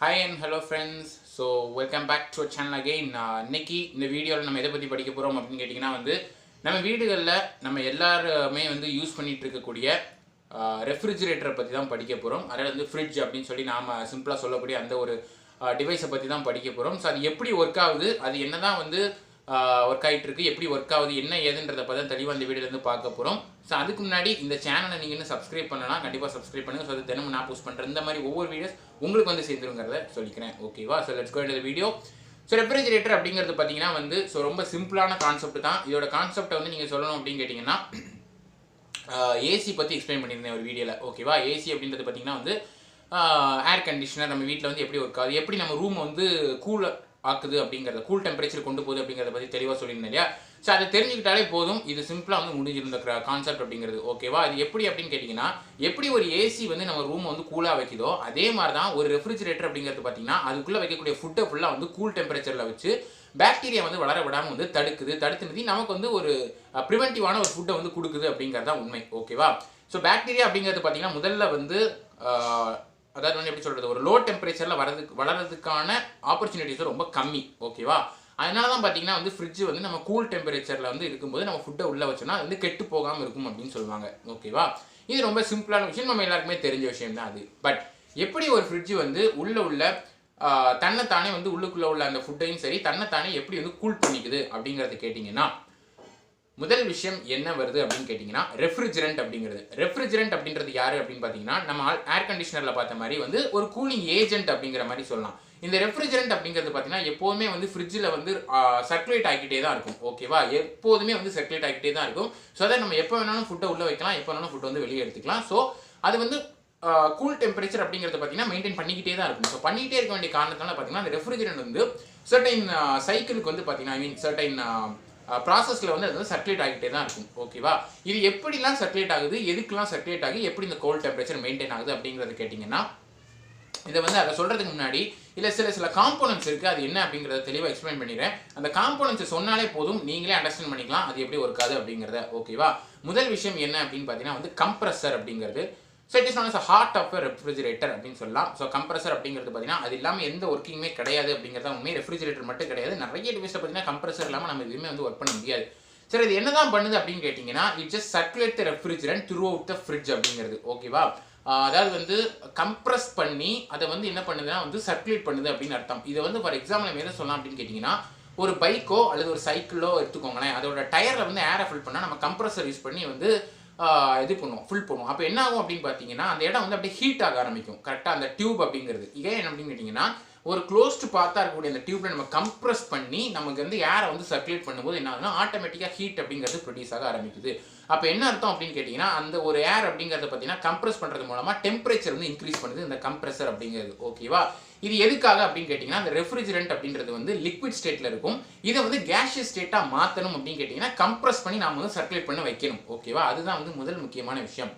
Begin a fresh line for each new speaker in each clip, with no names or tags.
Hi and hello friends. So welcome back to our channel again. இன்னைக்கு இந்த வீடியோவில் நம்ம எதை பற்றி படிக்க போகிறோம் அப்படின்னு கேட்டிங்கன்னா நம்ம வீடுகளில் நம்ம எல்லாருமே யூஸ் பண்ணிட்டு இருக்கக்கூடிய ரெஃப்ரிஜிரேட்டரை பற்றி தான் படிக்க போகிறோம். அதாவது ஃப்ரிட்ஜ் அப்படின்னு சொல்லி நாம் சிம்பிளாக சொல்லக்கூடிய அந்த ஒரு டிவைஸை பற்றி தான் படிக்க போகிறோம். ஸோ அது எப்படி ஒர்க் ஆகுது, அது என்ன தான் ஒர்க் ஆகிட்டு இருக்கு, எப்படி ஒர்க் ஆகுது, என்ன ஏதுன்றதை பற்றி தான் தெளிவாக இந்த வீடியோலேருந்து பார்க்க போகிறோம். ஸோ அதுக்கு முன்னாடி இந்த சேனலை நீங்கள் இன்னும் சப்ஸ்கிரைப் பண்ணலாம், கண்டிப்பாக சப்ஸ்கிரைப் பண்ணுங்கள். ஸோ அது தினமும் நான் போஸ்ட் பண்ணுறேன் இந்த மாதிரி ஒவ்வொரு வீடியோஸ் உங்களுக்கு சேர்ந்துருங்கிறத சொல்லிக்கிறேன். ஓகேவா? So let's go into the video. So refrigerator அப்படிங்கிறது பார்த்தீங்கன்னா ஸோ ரொம்ப சிம்பிளான கான்செப்ட் தான். இதோட கான்செப்டை நீங்கள் சொல்லணும் அப்படின்னு கேட்டிங்கன்னா ஏசி பற்றி எக்ஸ்பிளைன் பண்ணியிருந்தேன் ஒரு வீடியோவில். ஓகேவா? ஏசி அப்படின்றது பார்த்தீங்கன்னா ஏர் கண்டிஷனர் நம்ம வீட்டில் எப்படி ஒர்க் ஆகுது, எப்படி நம்ம ரூம் கூல் ஆக்குது அப்படிங்கிறத, கூல் டெம்பரேச்சர் கொண்டு போகுது அப்படிங்கிறத பற்றி தெளிவாக சொல்லியிருந்தேன் இல்லையா? ஸோ அதை தெரிஞ்சுக்கிட்டாலே போதும். இது சிம்பிளாக முடிஞ்சிருந்த கான்செப்ட் அப்படிங்கிறது. ஓகேவா? இது எப்படி அப்படின்னு கேட்டிங்கன்னா, எப்படி ஒரு ஏசி நம்ம ரூம் கூலாக வைக்குதோ அதே மாதிரி தான் ஒரு ரெஃப்ரிஜிரேட்டர் அப்படிங்கிறது பார்த்தீங்கன்னா அதுக்குள்ளே வைக்கக்கூடிய ஃபுட்டை ஃபுல்லாக கூல் டெம்பரேச்சரில் வச்சு பாக்டீரியா வளர விடாமல் தடுத்து நிறுத்தி நமக்கு ஒரு ப்ரிவென்டிவான ஒரு ஃபுட்டை கொடுக்குது அப்படிங்கிறது தான் உண்மை. ஓகேவா? ஸோ பாக்டீரியா அப்படிங்கிறது பார்த்தீங்கன்னா முதல்ல அதாவது எப்படி சொல்கிறது, ஒரு லோ டெம்பரேச்சரில் வளர்றதுக்கான ஆப்பர்ச்சுனிட்டிஸ் ரொம்ப கம்மி. ஓகேவா? அதனால தான் பார்த்தீங்கன்னா ஃப்ரிட்ஜ் நம்ம கூல் டெம்பரேச்சரில் இருக்கும்போது நம்ம ஃபுட்டை உள்ளே வச்சோன்னா அது கெட்டு போகாமல் இருக்கும் அப்படின்னு சொல்லுவாங்க. ஓகேவா? இது ரொம்ப சிம்பிளான விஷயம், நம்ம எல்லாருக்குமே தெரிஞ்ச விஷயம் தான் அது. பட் எப்படி ஒரு ஃப்ரிட்ஜ் உள்ள தன்னைத்தானே உள்ளுக்குள்ளே உள்ள அந்த ஃபுட்டையும் சரி தன்னைத்தானே எப்படி கூல் பண்ணிக்குது அப்படிங்கிறத கேட்டிங்கன்னா, முதல் விஷயம் என்ன வருது அப்படின்னு கேட்டிங்கன்னா ரெஃப்ரிஜரண்ட் அப்படிங்கிறது. ரெஃப்ரிஜரண்ட் அப்படின்றது யாரு அப்படின்னு பார்த்தீங்கன்னா, நம்ம ஏர் கண்டிஷனரில் பார்த்த மாதிரி ஒரு கூலிங் ஏஜென்ட் அப்படிங்கிற மாதிரி சொல்லலாம். இந்த ரெஃப்ரிஜரண்ட் அப்படிங்கிறது பார்த்தீங்கன்னா எப்போதுமே ஃப்ரிட்ஜில் சர்க்குலேட் ஆகிக்கிட்டே தான் இருக்கும். ஓகேவா? எப்போதுமே சர்க்குலேட் ஆகிக்கிட்டே தான் இருக்கும். ஸோ அதை நம்ம எப்போ வேணாலும் ஃபுட்டை உள்ளே வைக்கலாம், எப்போ வேணாலும் ஃபுட்டை வெளியே எடுத்துக்கலாம். ஸோ அது கூல் டெம்பரேச்சர் அப்படிங்கிறது பார்த்தீங்கன்னா மெயின்டைன் பண்ணிக்கிட்டே தான் இருக்கும். ஸோ பண்ணிக்கிட்டே இருக்க வேண்டிய காரணத்தினால பார்த்தீங்கன்னா அந்த ரெஃப்ரிஜரண்ட் சர்டைன் சைக்கிளுக்கு பார்த்தீங்கன்னா சர்டைன் ப்ராசஸில் அது சர்க்குலேட் ஆகிட்டே தான் இருக்கும். ஓகேவா? இது எப்படிலாம் சர்க்குலேட் ஆகுது, எதுக்கெல்லாம் சர்க்குலேட் ஆகி எப்படி இந்த கோல்ட் டெம்பரேச்சர் மெயின்டைன் ஆகுது அப்படிங்கிறத கேட்டிங்கன்னா, இதை அதை சொல்கிறதுக்கு முன்னாடி இல்லை சில காம்போனன்ட்ஸ் இருக்குது, அது என்ன அப்படிங்கிறத தெளிவாக எக்ஸ்பிளைன் பண்ணிடுறேன். அந்த காம்போனன்ட்ஸ் சொன்னாலே போதும், நீங்களே அண்டர்ஸ்டாண்ட் பண்ணிக்கலாம் அது எப்படி ஒர்க் ஆகுது அப்படிங்கிறத. ஓகேவா? முதல் விஷயம் என்ன அப்படின்னு பார்த்தீங்கன்னா கம்ப்ரஸர் அப்படிங்கிறது. So it is not as hard of refrigerator அப்படின்னு சொல்லலாம். ஸோ கம்ப்ரஸர் அப்படிங்கிறது பார்த்தீங்கன்னா அது இல்லாமல் எந்த ஒர்க்கிங்குமே கிடையாது அப்படிங்கிறத உண்மை. ரெஃப்ரிஜிரேட்டர் மட்டும் கிடையாது, நிறைய டிவைஸில் பார்த்தீங்கன்னா கம்ப்ரஸர் இல்லாமல் நம்ம எதுவுமே ஒர்க் பண்ண முடியாது. சரி, இது என்ன தான் பண்ணுது அப்படின்னு கேட்டிங்கன்னா, it just circulate the refrigerant through out the fridge அப்படிங்கிறது. ஓகேவா? அதாவது கம்ப்ரஸ் பண்ணி அதை என்ன பண்ணுதுன்னா சர்க்குலேட் பண்ணுது அப்படின்னு அர்த்தம். இதை ஃபார் எக்ஸாம்பிள் நம்ம எதை சொல்லலாம் அப்படின்னு கேட்டிங்கன்னா, ஒரு பைக்கோ அல்லது ஒரு சைக்கிளோ எடுத்துக்கோங்களேன், அதோட டயரில் ஏரை ஃபில் பண்ணால் நம்ம கம்ப்ரஸர் யூஸ் பண்ணி இது பண்ணுவோம், ஃபில் பண்ணுவோம். அப்போ என்ன ஆகும் அப்படின்னு பார்த்தீங்கன்னா, அந்த இடம் அப்படியே ஹீட் ஆக ஆரம்பிக்கும். கரெக்டாக அந்த டியூப் அப்படிங்கிறது ஏன் என்ன அப்படின்னு கேட்டிங்கன்னா, ஒரு க்ளோஸ்டு பார்த்தா இருக்கக்கூடிய அந்த டியூப்ல நம்ம கம்ப்ரஸ் பண்ணி நமக்கு ஏரை சர்க்குலேட் பண்ணும்போது என்ன ஆகுதுன்னா ஆட்டோமேட்டிக்காக ஹீட் அப்படிங்கிறது ப்ரொடியூஸ் ஆக ஆரம்பிக்குது. அப்போ என்ன அர்த்தம் அப்படின்னு கேட்டிங்கன்னா, அந்த ஒரு ஏர் அப்படிங்கிறத பார்த்தீங்கன்னா கம்ப்ரஸ் பண்ணுறது மூலமாக டெம்பரேச்சர் இன்க்ரீஸ் பண்ணுது இந்த கம்ப்ரஸர் அப்படிங்கிறது. ஓகேவா? இது எதுக்காக அப்படின்னு கேட்டிங்கன்னா, அந்த ரெஃப்ரிஜரண்ட் அப்படின்றது லிக்விட் ஸ்டேட்டில் இருக்கும். இதை கேஷியஸ் ஸ்டேட்டாக மாற்றணும் அப்படின்னு கேட்டிங்கன்னா கம்ப்ரஸ் பண்ணி நாம் சர்க்குலேட் பண்ண வைக்கணும். ஓகேவா? அதுதான் முதல் முக்கியமான விஷயம்.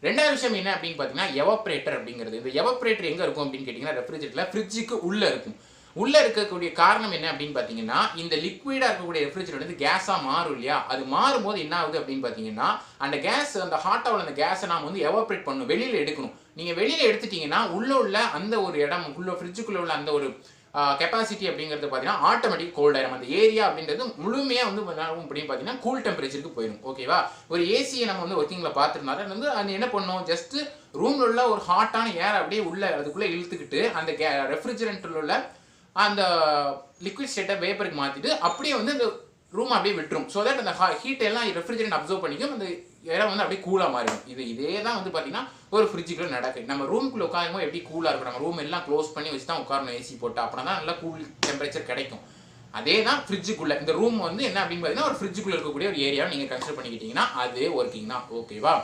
ரெண்டாவது விஷயம் என்ன அப்படின்னு பார்த்தீங்கன்னா எவாப்ரேட்டர் அப்படிங்கிறது. இந்த எவாப்ரேட்டர் எங்கே இருக்கும் அப்படின்னு கேட்டிங்கன்னா ரெஃப்ரிஜரேட்டரில் ஃப்ரிட்ஜுக்கு உள்ளே இருக்கும். உள்ளே இருக்கக்கூடிய காரணம் என்ன அப்படின்னு பார்த்தீங்கன்னா, இந்த லிக்விடாக இருக்கக்கூடிய ரெஃப்ரிஜரேட்டர் கேஸாக மாறும் இல்லையா? அது மாறும்போது என்ன ஆகுது அப்படின்னு பார்த்தீங்கன்னா, அந்த கேஸ் அந்த ஹாட்டாக உள்ள அந்த கேஸை நாம் எவாப்ரேட் பண்ணணும், வெளியில் எடுக்கணும். நீங்கள் வெளியில் எடுத்துட்டீங்கன்னா உள்ள அந்த ஒரு இடம் ஃப்ரிட்ஜுக்குள்ளே உள்ள அந்த ஒரு கெப்பாசிட்டி அப்படிங்கிறது பார்த்தீங்கன்னா ஆட்டோமேட்டிக் கோல்ட் ஆயிரும். அந்த ஏரியா அப்படின்றது முழுமையாக அப்படின்னு பார்த்தீங்கன்னா கூல் டெம்பரேச்சருக்கு போயிடும். ஓகேவா? ஒரு ஏசியை நம்ம ஒர்க்கிங்கில் பார்த்துருந்தாலும் அது என்ன பண்ணும், ஜஸ்ட் ரூமில் உள்ள ஒரு ஹாட்டான ஏர் அப்படியே அதுக்குள்ளே இழுத்துக்கிட்டு அந்த ரெஃப்ரிஜரண்ட்டில் உள்ள அந்த லிக்விட் ஸ்டேட்டை வேப்பருக்கு மாற்றிட்டு அப்படியே அந்த ரூம் அப்படியே விட்டுரும். ஸோ தட் அந்த ஹீட் எல்லாம் ரெஃப்ரிஜரண்ட் அப்சர்வ் பண்ணிக்கும், அந்த இடம் அப்படியே கூலாக மாறிடும். இதே தான் பார்த்தீங்கன்னா ஒரு ஃப்ரிட்ஜுக்குள்ள நடக்குது. நம்ம ரூமுக்குள்ள உட்காரும்போது எப்படி கூலாக இருக்கும், நம்ம ரூம் எல்லாம் க்ளோஸ் பண்ணி வச்சு தான் உட்காரணும் ஏசி போட்டு, அப்படின்னா தான் நல்லா கூல் டெம்பரேச்சர் கிடைக்கும். அதே தான் ஃப்ரிட்ஜுக்குள்ள இந்த ரூம் என்ன அப்படின்னு பார்த்தீங்கன்னா ஒரு ஃப்ரிட்ஜுக்குள்ள இருக்கக்கூடிய ஒரு ஏரியாவை நீங்கள் கன்சிடர் பண்ணிக்கிட்டீங்கன்னா அதே ஒர்க்கிங் தான். ஓகேவா?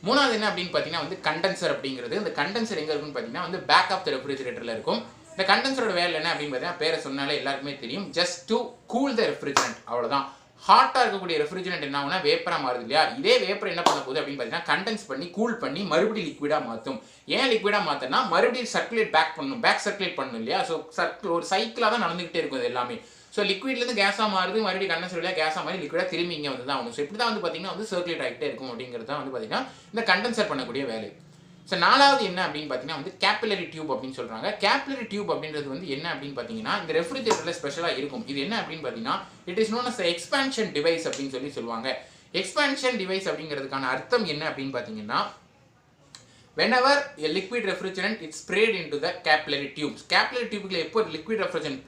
மூணாவது என்ன அப்படின்னு பார்த்தீங்கன்னா கண்டென்சர் அப்படிங்கிறது. இந்த கண்டென்சர் எங்கே இருக்குன்னு பார்த்தீங்கன்னா பேக் ஆஃப் த ரெஃப்ரிஜரேட்டரில் இருக்கும். இந்த கண்டென்சரோட வேலை என்ன அப்படின்னு பார்த்தீங்கன்னா பேரை சொன்னாலே எல்லாருக்குமே தெரியும், just to cool the refrigerant, அவ்வளோதான். ஹாட்டாக இருக்கக்கூடிய ரெஃப்ரிஜரண்ட் என்ன ஆகுனா வேப்பராக மாறுது இல்லையா? இதே வேப்பர் என்ன பண்ண போகுது அப்படின்னு பார்த்தீங்கன்னா கண்டென்ஸ் பண்ணி கூல் பண்ணி மறுபடியும் லிக்விடாக மாற்றும். ஏன் லிக்விடாக மாற்றினா மறுபடியும் சர்க்குலேட் பேக் சர்க்குலேட் பண்ணணும் இல்லையா? ஸோ ஒரு சைக்கிளாக தான் நடந்துகிட்டே இருக்கும் இது எல்லாமே. ஸோ லிக்விட்லேருந்து கேஸாக மாறுது, மறுபடியும் கண்டென்சர் வழியாக கேஸாக மாறி லிக்விடாக திரும்பி இங்கே தான் ஆகும். ஸோ இப்படி தான் பார்த்தீங்கன்னா சர்க்குலேட் ஆகிட்டே இருக்கும் அப்படிங்கிறது தான் பார்த்தீங்கன்னா இந்த கண்டென்சர் பண்ணக்கூடிய வேலை. ஸோ நாலாவது என்ன அப்படின்னு பார்த்தீங்கன்னா வந்து கேபிலரி டியூப் அப்படின்னு சொல்கிறாங்க. கேபிலரி டியூப் அப்படின்றது வந்து என்ன அப்படின்னு பார்த்தீங்கன்னா இந்த ரெஃப்ரிஜரேட்டரில் ஸ்பெஷலாக இருக்கும். இது என்ன அப்படின்னு பார்த்தீங்கன்னா it is known as expansion device அப்படின்னு சொல்லுவாங்க. எக்ஸ்பான்ஷன் டிவைஸ் அப்படிங்கிறதுக்கான அர்த்தம் என்ன அப்படின்னு பார்த்தீங்கன்னா whenever a liquid refrigerant is sprayed into the capillary tubes. capillary tube எப்போ liquid refrigerant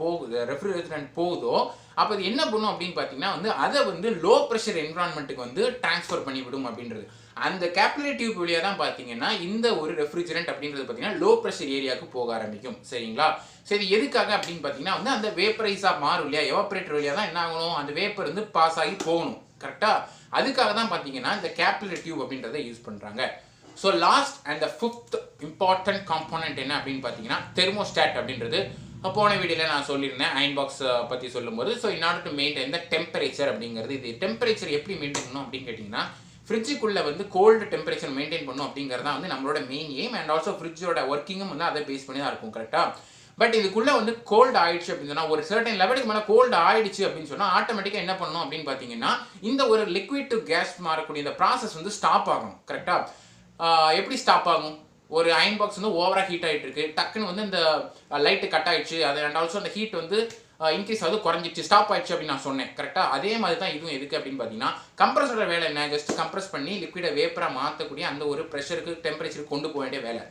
போகுதோ அப்போ அது என்ன பண்ணும் அப்படின்னு பார்த்தீங்கன்னா வந்து அதை வந்து லோ ப்ரெஷர் என்விரான்மெண்ட்டுக்கு வந்து டிரான்ஸ்ஃபர் பண்ணிவிடும் அப்படின்றது. அந்த கேபிலரி டியூப் வழியாக தான் பார்த்தீங்கன்னா இந்த ஒரு ரெஃப்ரிஜரண்ட் அப்படின்றது பார்த்தீங்கன்னா லோ ப்ரெஷர் ஏரியாவுக்கு போக ஆரம்பிக்கும். சரிங்களா? சரி, எதுக்காக அப்படின்னு பார்த்தீங்கன்னா வந்து அந்த வேப்பரைஸாக மாறும் இல்லையா, எவாப்ரேட்டர் வழியாக தான் என்ன ஆகணும், அந்த வேப்பர் வந்து பாஸ் ஆகி போகணும். கரெக்டாக? அதுக்காக தான் பார்த்தீங்கன்னா இந்த கேபிலரி டியூப் அப்படின்றத யூஸ் பண்ணுறாங்க. So last and the fifth important component என்ன அப்படின்னு பார்த்தீங்கன்னா தெர்மோஸ்டாட் அப்படின்றது. போன வீடியோவில் நான் சொல்லியிருந்தேன் அயன் பாக்ஸ் பற்றி சொல்லும்போது. So in order to maintain the temperature அப்படிங்கிறது. இது டெம்பரேச்சர் எப்படி மெயின்டைன் பண்ணணும் அப்படின்னு கேட்டிங்கன்னா ஃப்ரிட்ஜுக்குள்ளே வந்து கோல்டு டெம்பரேச்சர் மெயின்டைன் பண்ணணும் அப்படிங்கிறது தான் வந்து நம்மளோட மெயின் எய்ம். அண்ட் ஆல்சோ ஃப்ரிட்ஜோட ஒர்க்கிங்கும் வந்து அதை பேஸ் பண்ணி தான் இருக்கும். கரெக்டாக? பட் இதுக்குள்ளே வந்து கோல்டு ஆயிடுச்சு அப்படின்னு சொன்னால், ஒரு சர்டன் லெவலுக்கு மேலே கோல்டு ஆயிடுச்சு அப்படின்னு சொன்னால் ஆட்டோமேட்டிக்காக என்ன பண்ணணும் அப்படின்னு பார்த்தீங்கன்னா இந்த ஒரு லிக்விட் டு கேஸ் மாறக்கூடிய இந்த ப்ராசஸ் வந்து ஸ்டாப் ஆகும். கரெக்டாக? எப்படி ஸ்டாப் ஆகும்? ஒரு அயன் பாக்ஸ் வந்து ஓவராக ஹீட் ஆகிட்டு இருக்கு, டக்குன்னு வந்து இந்த லைட்டு கட் ஆயிடுச்சு, அது அண்ட் ஆல்சோ அந்த ஹீட் வந்து இன்க்ரீஸ் ஆகுது, குறைஞ்சிச்சு, ஸ்டாப் ஆயிடுச்சு அப்படின்னு நான் சொன்னேன். கரெக்டாக? அதே மாதிரி தான் இதுவும் எதுக்கு அப்படின்னு பார்த்தீங்கன்னா கம்ப்ரஸரோட வேலை என்ன, ஜஸ்ட் கம்ப்ரஸ் பண்ணி லிக்விடை வேப்பராக மாற்றக்கூடிய அந்த ஒரு ப்ரெஷருக்கு டெம்பரேச்சருக்கு கொண்டு போக வேண்டிய வேலை.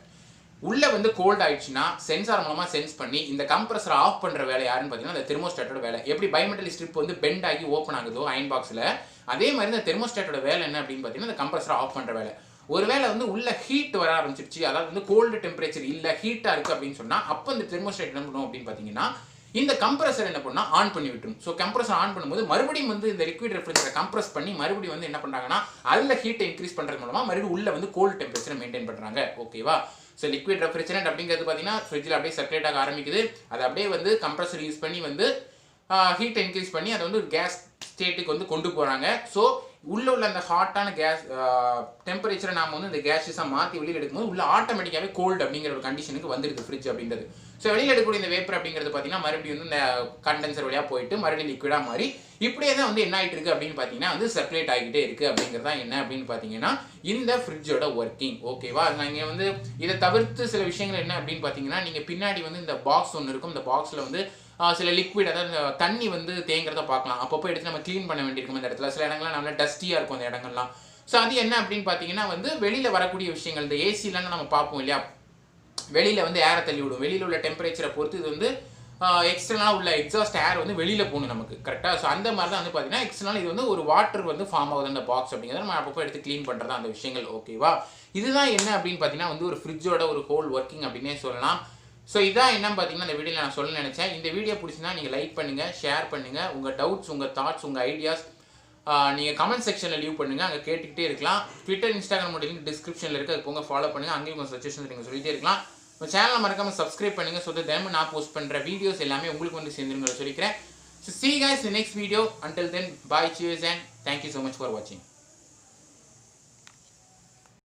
உள்ளே வந்து கோல்ட் ஆயிடுச்சுன்னா சென்சார் மூலமாக சென்ஸ் பண்ணி இந்த கம்ப்ரஸரை ஆஃப் பண்ணுற வேலை யாருன்னு பார்த்தீங்கன்னா அந்த தெர்மோஸ்டாட்டோட வேலை. எப்படி பைமெட்டல் ஸ்ட்ரிப் வந்து பெண்ட் ஆகி ஓப்பன் ஆகுதோ அயன் பாக்ஸில், அதே மாதிரி இந்த தெர்மோஸ்டாட்டோட வேலை என்ன அப்படின்னு பார்த்தீங்கன்னா இந்த கம்ப்ரஸரை ஆஃப் பண்ணுற வேலை. ஒருவேளை வந்து உள்ள ஹீட் வர ஆரம்பிச்சிருச்சு, அதாவது வந்து கோல்டு டெம்பரேச்சர் இல்லை, ஹீட்டாக இருக்குது அப்படின்னு சொன்னால் அப்போ இந்த தெர்மோஸ்டாட் என்ன பண்ணும் அப்படின்னு பார்த்தீங்கன்னா இந்த கம்ப்ரஸர் என்ன பண்ணால் ஆன் பண்ணி விட்டுரும். ஸோ கம்ப்ரஸர் ஆன் பண்ணும்போது மறுபடியும் வந்து இந்த லிக்விட் ரெஃப்ரிஜரேட்டரை கம்ப்ரஸ் பண்ணி மறுபடியும் வந்து என்ன பண்ணுறாங்கன்னா அதில் ஹீட்டை இன்க்ரீஸ் பண்ணுறது மூலமாக மறுபடியும் உள்ள வந்து கோல்டு டெம்பரேச்சரை மெயின்டைன் பண்ணுறாங்க. ஓகேவா? ஸோ லிக்விட் ரெஃப்ரிஜரேட்டர் அப்படிங்கிறது பார்த்தீங்கன்னா ஃப்ரிட்ஜில் அப்படியே சர்க்குலேட் ஆக ஆரம்பிக்குது. அதை அப்படியே வந்து கம்ப்ரஸர் யூஸ் பண்ணி வந்து ஹீட்டை இன்க்ரீஸ் பண்ணி அதை வந்து ஒரு கேஸ் ஸ்டேட்டுக்கு வந்து கொண்டு போகிறாங்க. ஸோ உள்ள அந்த ஹாட்டான கேஸ் டெம்பரேச்சரை நாம் வந்து இந்த கேஸஸாக மாற்றி வெளியில் எடுக்கும்போது உள்ள ஆட்டோமேட்டிக்காகவே கோல்டு அப்படிங்கிற ஒரு கண்டிஷனுக்கு வந்துடுது ஃப்ரிட்ஜ் அப்படின்றது. ஸோ வெளியில் எடுக்கக்கூடிய இந்த வேப்பர் அப்படிங்கிறது பார்த்தீங்கன்னா மறுபடியும் வந்து இந்த கண்டென்சர் வழியாக போயிட்டு மறுபடியும் லிக்விடாக மாறி இப்படியே தான் வந்து என்ன ஆகிட்டு இருக்குது அப்படின்னு பார்த்தீங்கன்னா வந்து சர்க்குலேட் ஆகிட்டே இருக்குது. அப்படிங்கிறது தான் என்ன அப்படின்னு பார்த்தீங்கன்னா இந்த ஃப்ரிட்ஜோட ஒர்க்கிங். ஓகேவா? நீங்கள் வந்து இதை தவிர்த்து சில விஷயங்கள் என்ன அப்படின்னு பார்த்தீங்கன்னா நீங்கள் பின்னாடி வந்து இந்த பாக்ஸ் ஒன்று இருக்கும். இந்த பாக்ஸில் வந்து சில லிக்விட், அதாவது தண்ணி வந்து தேங்கிறத பார்க்கலாம். அப்பப்போ எடுத்து நம்ம க்ளீன் பண்ண வேண்டியிருக்கும். இந்த இடத்துல சில இடங்கள்லாம் நல்லா டஸ்டியாக இருக்கும் அந்த இடங்கள்லாம். ஸோ அது என்ன அப்படின்னு பார்த்தீங்கன்னா வந்து வெளியில் வரக்கூடிய விஷயங்கள், இந்த ஏசிலாம் நம்ம பார்ப்போம் இல்லையா, வெளியில் வந்து ஏரை தள்ளி விடும். வெளியில் உள்ள டெம்பரேச்சரை பொறுத்து இது வந்து எக்ஸ்டர்னலாக உள்ள எக்ஸாஸ்ட் ஏர் வந்து வெளியில் போகணும் நமக்கு. கரெக்டாக? ஸோ அந்த மாதிரி தான் வந்து பார்த்தீங்கன்னா எக்ஸ்டர்னல் இது வந்து ஒரு வாட்டர் வந்து ஃபார்ம் ஆகுது அந்த பாக்ஸ் அப்படிங்கிறத நம்ம அப்பப்போ எடுத்து க்ளீன் பண்ணுறது அந்த விஷயங்கள். ஓகேவா? இதுதான் என்ன அப்படின்னு பார்த்தீங்கன்னா வந்து ஒரு ஃப்ரிட்ஜோட ஒரு ஹோல் ஒர்க்கிங் அப்படின்னே சொல்லலாம். ஸோ இதான் என்னன்னு பார்த்தீங்கன்னா இந்த வீடியோவில் நான் சொல்ல நினச்சேன். இந்த வீடியோ பிடிச்சிருந்தா நீங்கள் லைக் பண்ணுங்கள், ஷேர் பண்ணுங்கள். உங்கள் டவுட்ஸ், உங்கள் தாட்ஸ், உங்கள் ஐடியாஸ் நீங்கள் கமெண்ட் செக்ஷனில் லீவ் பண்ணுங்கள். அங்கே கேட்டுக்கிட்டே இருக்கலாம். ட்விட்டர், இன்ஸ்டாகிராம் லிங்க் டிஸ்கிரிப்ஷனில் இருக்குது, அது போங்க ஃபாலோ பண்ணுங்கள். அங்கேயும் உங்கள் சஜஷன்ஸ் நீங்கள் சொல்லிகிட்டே இருக்கலாம். உங்கள் சேனலை மறக்காமல் சப்ஸ்கிரைப் பண்ணுங்கள். ஸோ தினமும் நான் போஸ்ட் பண்ணுற வீடியோஸ் எல்லாமே உங்களுக்கு வந்து சேர்ந்துருங்க சொல்லிக்கிறேன். So see you guys in the next video. Until then, bye, cheers and thank you so much for watching.